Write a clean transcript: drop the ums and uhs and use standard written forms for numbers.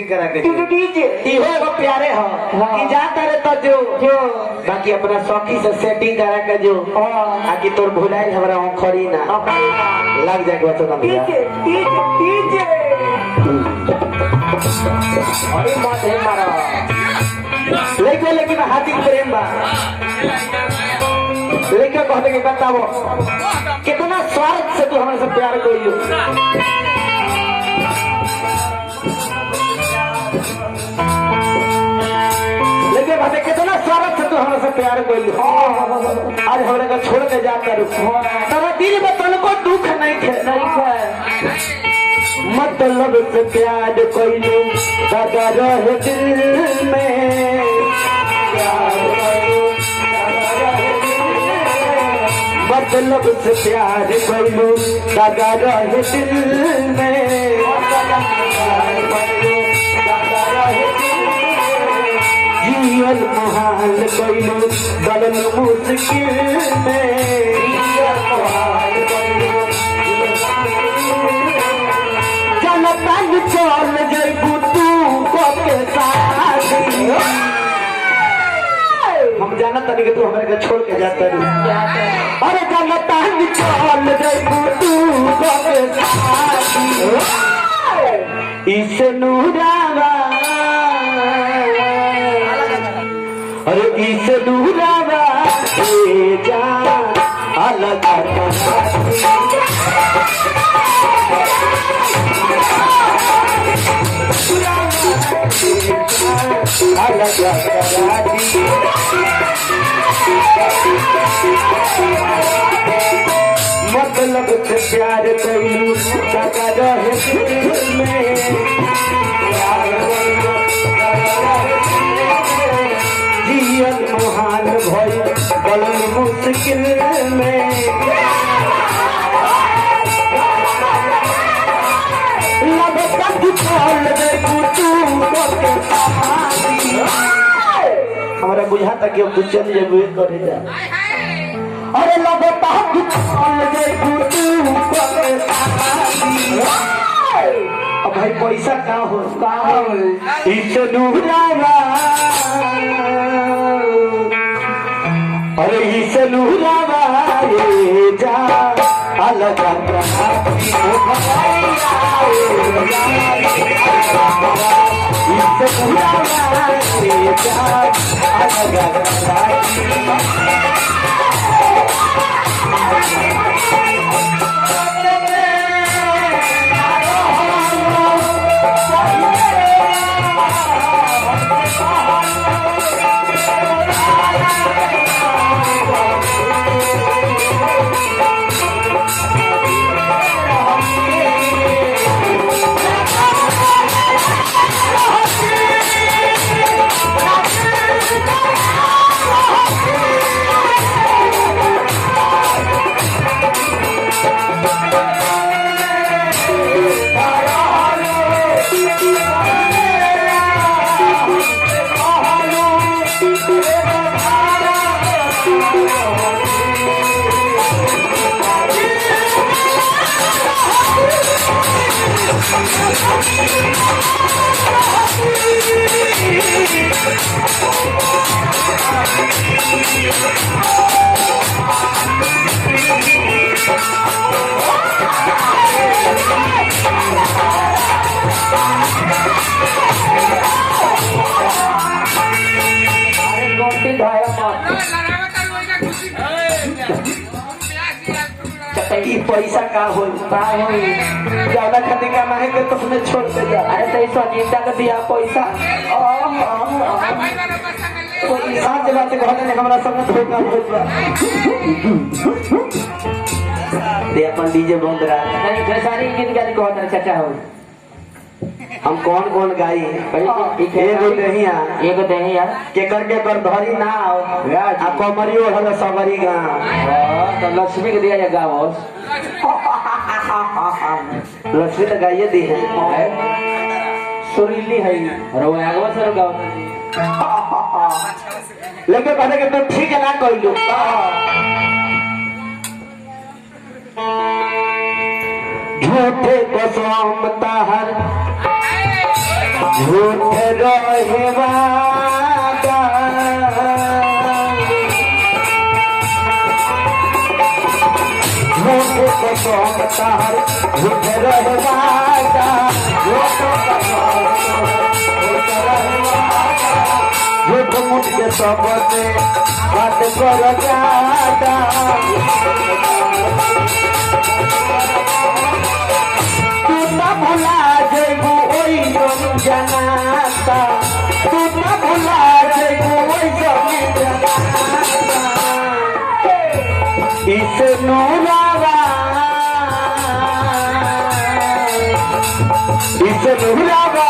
करा के इहो एगो प्यारे हो कि जाता रे तो जो बाकी अपना सखी से सेटिंग करा के जो आकि तोर भुलाई हमरा खरी ना लग जाए बतो ना भैया अरे मत है मारा लेकिन हाथी प्रेम बा लेकिन कहते कि बताओ कितना स्वार्थ से तू हमारे से प्यार करियो लेकिन भाई कितना स्वागत है तू हमारे से प्यार कोई आज हमारे को छोड़ के जाता तेरा दिल में तनको दुख नहीं थे मतलब से प्यार कोई दादा रहे दिल में मतलब से प्यार कोई दादा रहे दिल में जीवन महाल कोई बदल मुश्किल में जनता चल जैबू तू के साथ हम जाना तनी के तू हमारे के छोड़ के जाता अरे जनता चल जैबू तू के साथ इस नूरावा अरे इस दूरावा जा अलग मतलब से प्यार करू सका रहे दिल में जीवन महान भई बड़न मुश्किल में लब तक चल हमारा बुझा तक तू चल जेबे करे जा अरे लब तक चल अब भाई पैसा का हो इस दूरावा अरे इस दूरावा जा अलग इस दूरावा जा पैसा का हो ज्यादा खाते का मांगे के तो तुम्हें छोड़ के जा अरे तो ऐसा जिंदा कर दिया पैसा साथ बात घर में हमारा संग धोखा होगा दे अपन डीजे बंद रहा नहीं सारी गीत गाली को होता चाचा हो हम कौन गाई एगो दहिया के करके कर धरी ना आ कमरियो हल सबरी गा तो लक्ष्मी के दिया गाओ लक्ष्मी तो गाइए दी है सुरीली है रोए आगवा सर गाओ लेके कहते कि तुम ठीक है ना कोई लो झूठे कसम ताहर झूठ रहे वादा झूठ कसम तार झूठ रहे वादा झूठ मुठ के सबसे बात कर जादा तू ना भुला जेबू ओई जनाता तू ना भुला जेबू ओई जनाता इस नूरावा इस नूरावा